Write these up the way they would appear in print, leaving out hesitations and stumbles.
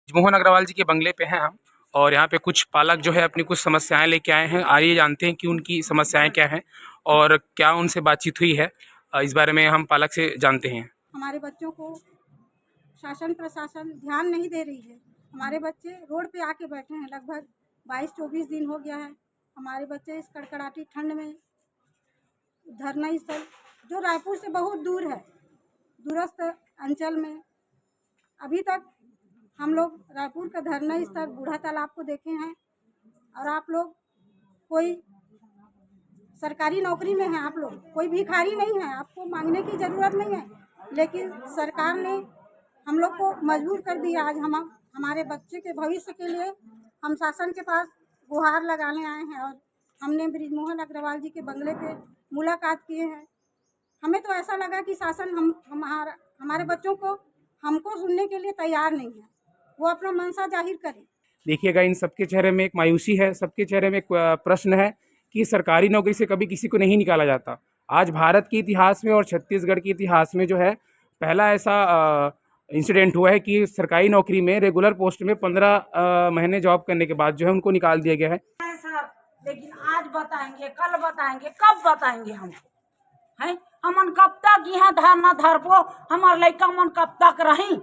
मोहन अग्रवाल जी के बंगले पे हैं हम। और यहाँ पे कुछ पालक जो है अपनी कुछ समस्याएं लेके आए हैं। आइए जानते हैं कि उनकी समस्याएं क्या हैं और क्या उनसे बातचीत हुई है। इस बारे में हम पालक से जानते हैं। हमारे बच्चों को शासन प्रशासन ध्यान नहीं दे रही है। हमारे बच्चे रोड पे आके बैठे हैं, लगभग 22-24 दिन हो गया है। हमारे बच्चे इस कड़कड़ाती ठंड में धरना स्थल जो रायपुर से बहुत दूर है, दूरस्थ अंचल में, अभी तक हम लोग रायपुर का धरना स्थल बूढ़ा तालाब को देखे हैं। और आप लोग कोई सरकारी नौकरी में हैं, आप लोग कोई भिखारी नहीं है, आपको मांगने की ज़रूरत नहीं है। लेकिन सरकार ने हम लोग को मजबूर कर दिया। आज हम हमारे बच्चे के भविष्य के लिए हम शासन के पास गुहार लगाने आए हैं और हमने बृजमोहन अग्रवाल जी के बंगले पे मुलाकात किए हैं। हमें तो ऐसा लगा कि शासन हमारे बच्चों को हमको सुनने के लिए तैयार नहीं है। वो अपना मनसा जाहिर करे। देखिएगा, इन सबके चेहरे में एक मायूसी है, सबके चेहरे में एक प्रश्न है कि सरकारी नौकरी से कभी किसी को नहीं निकाला जाता। आज भारत के इतिहास में और छत्तीसगढ़ के इतिहास में जो है पहला ऐसा इंसिडेंट हुआ है कि सरकारी नौकरी में रेगुलर पोस्ट में 15 महीने जॉब करने के बाद जो है उनको निकाल दिया गया है। सर, लेकिन आज बताएंगे, कल बताएंगे, कब बताएंगे हम हैं? हमन कब तक यहाँ धरना धरबो? हमार लड़का मन कब तक रही?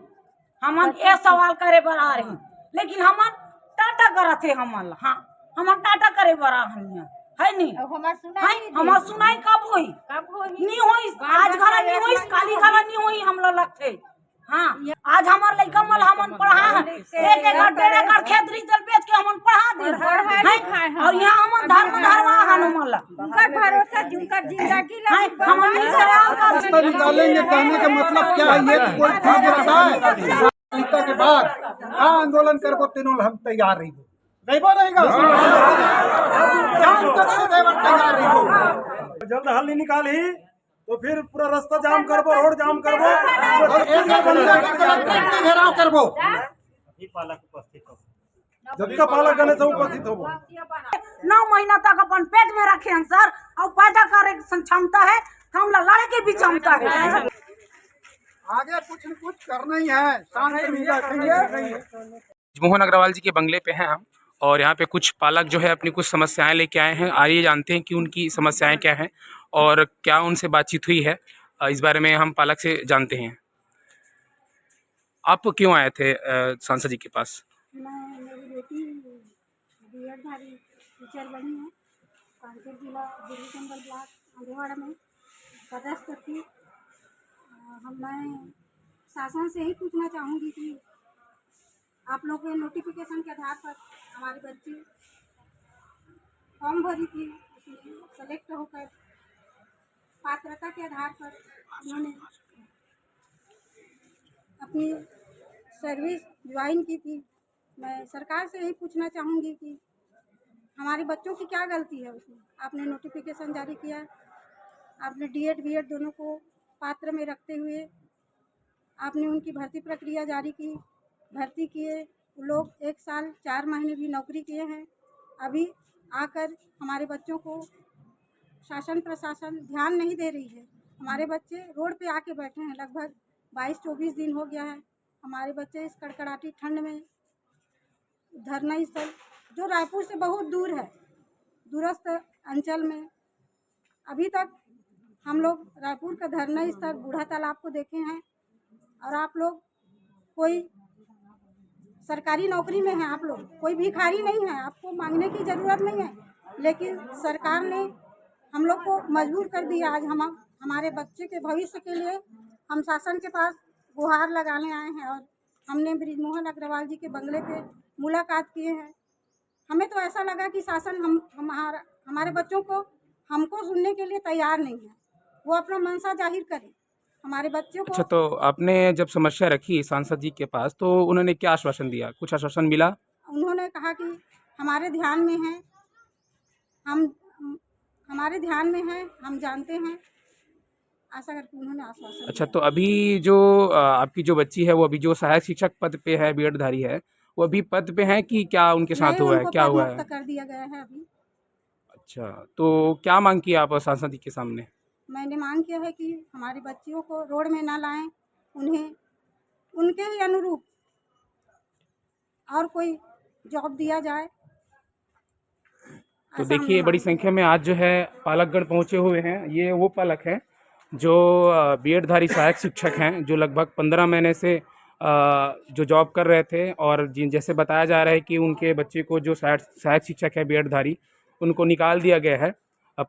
हमन ये सवाल करे बर आ रही, लेकिन हमन टाटा करत है हमन ला। हाँ, हमन टाटा करे बर आ रही है नहीं? हमार सुनाई कब होई? नहीं होई, आज घरा नहीं होई, काली घरा नहीं होई, हम लोग लगते। हाँ, आज हमार लड़का मल हमन पढ़ा है, एक डेढ़ एकड़ खेत रीजल बेच के हमन पढ़ा दे। और यहाँ हमन धरवा हनुमान उनका भरोसा, जिनकर जिंदगी हमन नहीं सवाल रास्ता निकालेंगे। कहने का मतलब क्या है? ये कोई ठीक बताए के बाद क्या आंदोलन करबो तीनों हम तैयार रही रहेगा जान तक से तैयार रही। जल्द हल नहीं निकाली तो फिर पूरा रास्ता जाम करबो, रोड जाम करबो और एक घेराव करबो। पालक उपस्थित हो, जब का पालक गणेश उपस्थित हो। 9 महीना तक अपन पेट में रखे हैं सर, और पैदा करे क्षमता है, हम लड़ाई के भी क्षमता है। आगे कुछ न कुछ करना ही है, शांत मिलेंगे। मोहन अग्रवाल जी के बंगले पे हैं हम। और यहाँ पे कुछ पालक जो है अपनी कुछ समस्याएं लेके आए हैं। आइए जानते हैं कि उनकी समस्याएं क्या हैं और क्या उनसे बातचीत हुई है। इस बारे में हम पालक से जानते हैं। आप क्यों आए थे सांसद जी के पास? मेरी बेटी बीएडधारी टीचर बनी है, कानपुर जिला दिल्ली चंबल ब्लॉक आंधेवाड़ा में पदस्थ थी। मैं शासन से ही पूछना चाहूँगी कि आप लोग के नोटिफिकेशन के आधार पर हमारी बच्ची फॉर्म भरी थी, उसमें सेलेक्ट होकर पात्रता के आधार पर उन्होंने अपनी सर्विस ज्वाइन की थी। मैं सरकार से यही पूछना चाहूँगी कि हमारे बच्चों की क्या गलती है उसमें। आपने नोटिफिकेशन जारी किया, आपने डीएड बीएड दोनों को पात्र में रखते हुए आपने उनकी भर्ती प्रक्रिया जारी की, भर्ती किए। लोग 1 साल 4 महीने भी नौकरी किए हैं। अभी आकर हमारे बच्चों को शासन प्रशासन ध्यान नहीं दे रही है। हमारे बच्चे रोड पे आके बैठे हैं, लगभग 22-24 दिन हो गया है। हमारे बच्चे इस कड़कड़ाती ठंड में धरना स्थल जो रायपुर से बहुत दूर है, दूरस्थ अंचल में, अभी तक हम लोग रायपुर का धरना स्थल बूढ़ा तालाब को देखे हैं। और आप लोग कोई सरकारी नौकरी में हैं, आप लोग कोई भिखारी नहीं है, आपको मांगने की ज़रूरत नहीं है। लेकिन सरकार ने हम लोग को मजबूर कर दिया। आज हम हमारे बच्चे के भविष्य के लिए हम शासन के पास गुहार लगाने आए हैं और हमने बृजमोहन अग्रवाल जी के बंगले पे मुलाकात किए हैं। हमें तो ऐसा लगा कि शासन हमारे बच्चों को हमको सुनने के लिए तैयार नहीं है। वो अपना मनसा जाहिर करे हमारे बच्चों को। अच्छा, तो आपने जब समस्या रखी सांसद जी के पास तो उन्होंने क्या आश्वासन दिया? कुछ आश्वासन मिला? उन्होंने कहा कि हमारे ध्यान में है, हमारे ध्यान में है, हम जानते हैं, ऐसा करके उन्होंने आश्वासन। अच्छा, तो अभी जो आपकी जो बच्ची है वो अभी जो सहायक शिक्षक पद पे है, बीएडधारी है, वो अभी पद पे है कि क्या उनके साथ हुआ है, क्या हुआ है? कर दिया गया है अभी। अच्छा, तो क्या मांग की आप सांसद जी के सामने? मैंने मांग किया है कि हमारी बच्चियों को रोड में ना लाएं, उन्हें उनके ही अनुरूप और कोई जॉब दिया जाए। तो ऐसा देखिए हम बड़ी संख्या में आज जो है पालकगण पहुंचे हुए हैं। ये वो पालक हैं जो बीएडधारी सहायक शिक्षक हैं, जो लगभग 15 महीने से जो जॉब कर रहे थे, और जिन जैसे बताया जा रहा है कि उनके बच्चे को जो सहायक शिक्षक है बीएडधारी, उनको निकाल दिया गया है।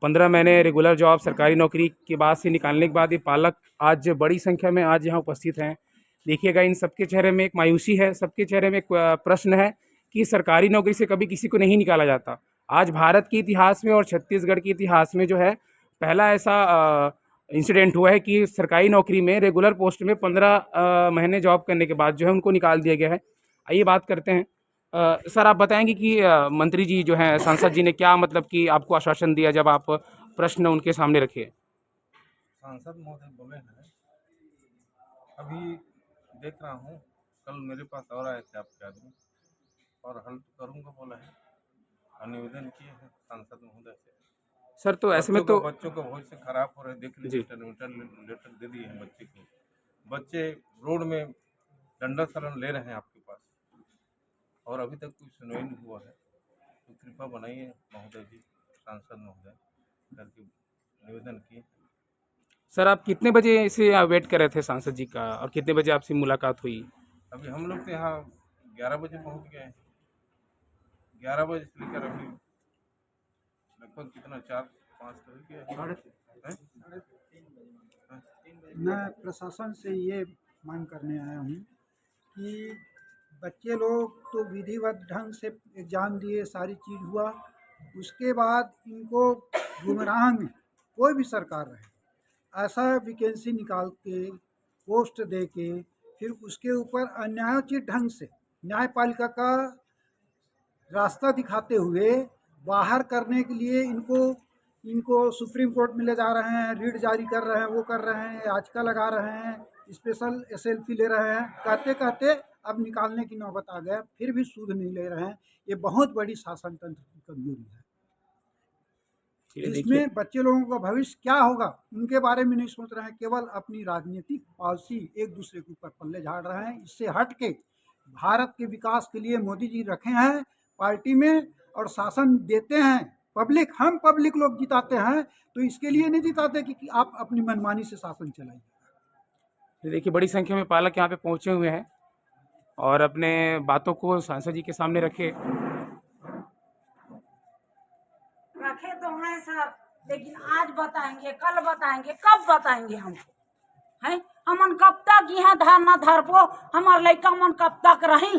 15 महीने रेगुलर जॉब सरकारी नौकरी के बाद से निकालने के बाद ये पालक आज बड़ी संख्या में आज यहाँ उपस्थित हैं। देखिएगा इन सबके चेहरे में एक मायूसी है, सबके चेहरे में एक प्रश्न है कि सरकारी नौकरी से कभी किसी को नहीं निकाला जाता। आज भारत के इतिहास में और छत्तीसगढ़ के इतिहास में जो है पहला ऐसा इंसिडेंट हुआ है कि सरकारी नौकरी में रेगुलर पोस्ट में 15 महीने जॉब करने के बाद जो है उनको निकाल दिया गया है। आइए बात करते हैं। सर आप बताएंगे कि मंत्री जी जो हैं, सांसद जी ने क्या मतलब कि आपको आश्वासन दिया जब आप प्रश्न उनके सामने रखे? सांसद महोदय बोले हैं, अभी देख रहा हूँ, कल मेरे पास और आए थे आपके आदमी और हल करूँगा बोला है, निवेदन किए हैं सांसद महोदय से। सर तो ऐसे में तो बच्चों का भविष्य खराब हो रहा है, देख लीजिए लेटर दे दिए हैं बच्चे को। बच्चे रोड में दंडा शरण ले रहे हैं आपके पास और अभी तक कोई सुनवाई नहीं हुआ है। तो कृपा बनाइए महोदय जी, सांसद महोदय करके निवेदन किए। सर आप कितने बजे से वेट कर रहे थे सांसद जी का, और कितने बजे आपसे मुलाकात हुई? अभी हम लोग तो यहाँ 11 बजे पहुँच गए हैं। 11 बजे से लेकर अभी लगभग कितना 4-5 गया है। मैं प्रशासन से ये मांग करने आया हूँ कि बच्चे लोग तो विधिवत ढंग से एग्ज़ाम दिए, सारी चीज़ हुआ, उसके बाद इनको गुमराह में कोई भी सरकार रहे ऐसा वैकेंसी निकाल के पोस्ट दे के फिर उसके ऊपर अन्यायोचित ढंग से न्यायपालिका का रास्ता दिखाते हुए बाहर करने के लिए इनको सुप्रीम कोर्ट में ले जा रहे हैं, रीट जारी कर रहे हैं, वो कर रहे हैं, याचिका लगा रहे हैं, स्पेशल एसएलपी ले रहे हैं, कहते कहते अब निकालने की नौबत आ गया, फिर भी सूद नहीं ले रहे हैं। ये बहुत बड़ी शासन तंत्र की कमजोरी है। इसमें बच्चे लोगों का भविष्य क्या होगा उनके बारे में नहीं सोच रहे हैं, केवल अपनी राजनीतिक पॉलिसी एक दूसरे के ऊपर पल्ले झाड़ रहे हैं। इससे हट के भारत के विकास के लिए मोदी जी रखे हैं पार्टी में और शासन देते हैं। पब्लिक, हम पब्लिक लोग जिताते हैं, तो इसके लिए नहीं जिताते कि आप अपनी मनमानी से शासन चलाइए। देखिए बड़ी संख्या में पालक यहाँ पे पहुँचे हुए हैं और अपने बातों को सांसद जी के सामने रखे तो हैं सर, लेकिन आज बताएंगे, कल बताएंगे, कब बताएंगे हमको? हैं हमन कब तक यहाँ धरना धरबो? हमार लड़का मन कब तक रही?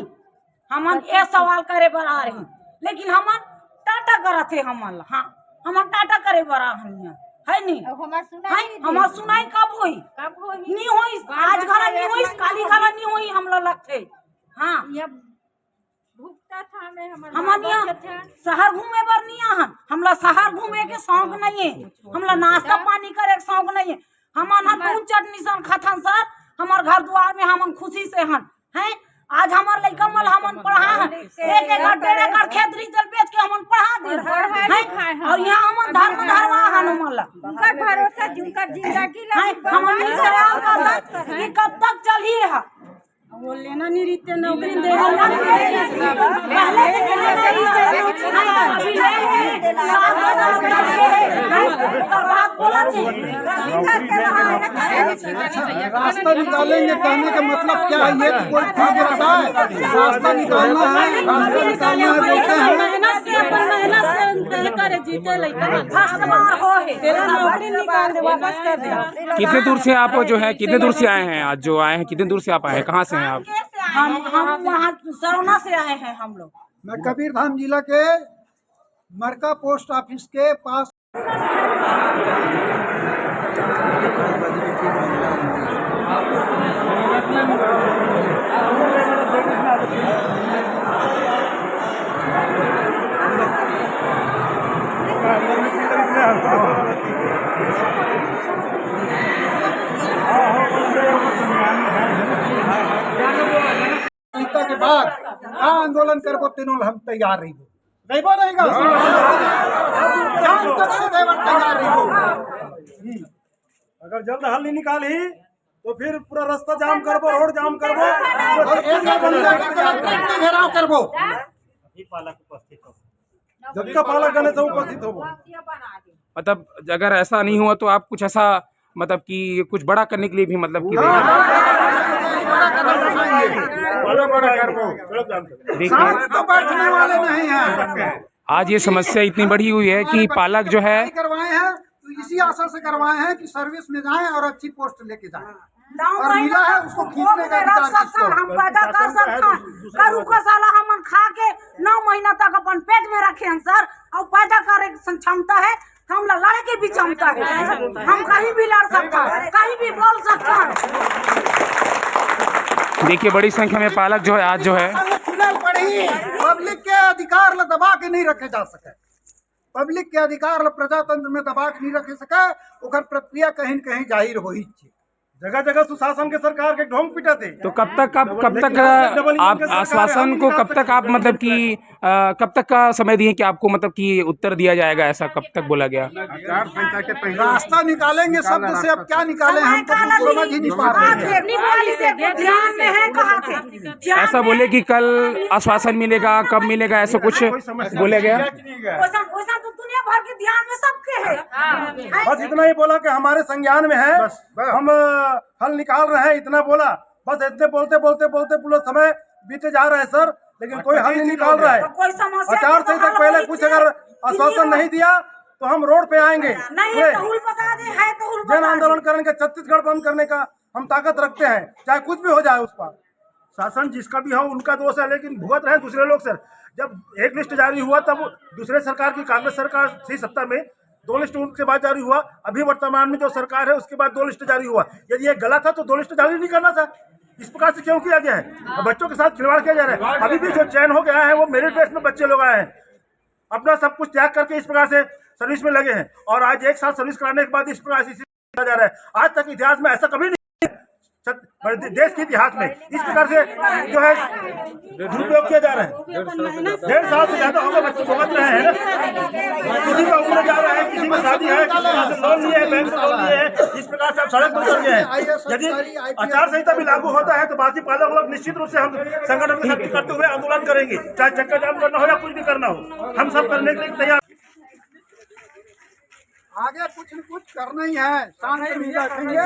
हमन ये सवाल करे बर आ रही, लेकिन हमन टाटा करत थे हमन। हाँ हमन टाटा करे बर आ रही है नहीं। हमार सुनाई कब हुई? नहीं हुई, आज घर नहीं हुई, काली घर नहीं हुई, हम लोग लगते। हाँ हमन यहाँ शहर घूमे बर नहीं आहन, हमला शहर घूमे के शौक नहीं है, हमला नाश्ता पानी करे के शौक नहीं है। हमन नून चटनी सन खाथन सर, हमार घर द्वार में हमन खुशी से हन हैं। आज हमार लड़का मल हमन पढ़ा हन, 1 एकड़ 1.5 एकड़ खेत रीचल बेच के हमन पढ़ा दे हैं, और यहाँ हमन धरवा हन हमला उनका भरोसा जुनकर जिंदगी ला हमन नहीं सवाल करता कि कब तक चलिए है। वो लेना नहीं रीते नौकरी दे रास्ता निकालेंगे कहने का मतलब क्या है? ये तो कोई ठीक रहता है, रास्ता निकालना है, रास्ता निकालना है बोलते हैं। मेहनत से करे जीते लइका फर्स्ट बार हो है, तेरा नौकरी निकाल दे, वापस कर दे। कितने दूर से आप जो है, कितने दूर से आए हैं? आज जो आए हैं कितने दूर से आप आए हैं, कहाँ से हैं आप? हम वहाँ सरौना से आए हैं हम लोग। मैं कबीरधाम जिला के मरका पोस्ट ऑफिस के पास के बाद का आंदोलन करबो तीनों हम तैयार रही रहेगा जान तक से तैयार रही। अगर जल्द हल नहीं निकाली तो फिर पूरा रास्ता जाम करबो, रोड जाम करबो और एक कलेक्ट्रेट के घेराव करबो। जब का पालक गणे से उपस्थित होबो। मतलब अगर ऐसा नहीं हुआ तो आप कुछ ऐसा मतलब कि कुछ बड़ा करने के लिए भी मतलब कि साथ तो बैठने वाले नहीं हैं। आज ये समस्या इतनी बड़ी हुई है कि पालक जो है करवाए हैं तो इसी आशा से करवाए हैं कि सर्विस में जाएं और अच्छी पोस्ट लेके जाएं। और मिला है उसको खींचने का अधिकार किसको? हम पैदा कर सकते हैं। करू का साला हमन खा के 9 महीना तक अपन पेट में रखे हैं सर, और पैदा करे की क्षमता है, हम लड़ाई की भी क्षमता है, हम कहीं भी लड़ सकते हैं, कहीं भी बोल सकते हैं। देखिए बड़ी संख्या में पालक जो है आज जो है पड़ी पब्लिक के अधिकार ल दबा के नहीं रखे जा सके, पब्लिक के अधिकार ल प्रजातंत्र में दबा के नहीं रखे सके, ओकर प्रक्रिया कहीं न कहीं जाहिर हो ही छे। जगह जगह सुशासन के सरकार के ढोंग पिटाते। तो कब तक आप आश्वासन को कब तक आप मतलब कि कब तक का समय दिए कि आपको मतलब कि उत्तर दिया जाएगा, ऐसा कब तक बोला गया? रास्ता निकालेंगे शब्द से, अब क्या निकाले हम तो समझ ही नहीं पा रहे हैं। ऐसा बोले कि कल आश्वासन मिलेगा, कब मिलेगा, ऐसा कुछ बोला गया? दुनिया भर के ध्यान में सबके है। बस इतना ही बोला कि हमारे संज्ञान में है, हम हल निकाल रहे हैं, इतना बोला। बस इतने बोलते बोलते बोलते पूरा समय बीते जा रहा है सर, लेकिन कोई हल नहीं निकाल रहा है। आचार संहिता तक पहले कुछ अगर आश्वासन नहीं दिया तो हम रोड पे आएंगे, जन आंदोलन करेंगे, छत्तीसगढ़ बंद करने का हम ताकत रखते हैं, चाहे कुछ भी हो जाए उस पर। शासन जिसका भी हो उनका दोष है, लेकिन भुगत रहे दूसरे लोग सर। जब एक लिस्ट जारी हुआ तब दूसरे सरकार की, कांग्रेस सरकार थी सत्ता में, 2 लिस्ट उनके बाद जारी हुआ। अभी वर्तमान में जो सरकार है उसके बाद 2 लिस्ट जारी हुआ। यदि ये गलत था तो 2 लिस्ट जारी नहीं करना था। इस प्रकार से क्यों किया गया है? बच्चों के साथ खिलवाड़ किया जा रहा है। अभी भी जो चयन हो गया है वो मेरिट बेस में बच्चे लोग आए हैं, अपना सब कुछ त्याग करके इस प्रकार से सर्विस में लगे हैं, और आज 1 साल सर्विस कराने के बाद इस प्रकार से किया जा रहा है। आज तक इतिहास में ऐसा कभी नहीं, देश के इतिहास में इस प्रकार से जो है दुरुपयोग किया जा रहा है। 1.5 साल से ज्यादा होगा बच्चे भुगत रहे हैं ना। किसी का उम्र जा रहा है, किसी में शादी है, किसी से लोन लिए है, बैंक से लोन लिए है, इस प्रकार से आप सड़क पर उतर गए हैं। यदि आचार संहिता भी लागू होता है तो बाकी पालक लोग निश्चित रूप से हम संगठन की शक्ति करते हुए आंदोलन करेंगे, चाहे चक्का जाम करना हो या कुछ भी करना हो, हम सब करने के लिए तैयार। आगे कुछ न कुछ करना ही है, शांत नहीं बैठेंगे।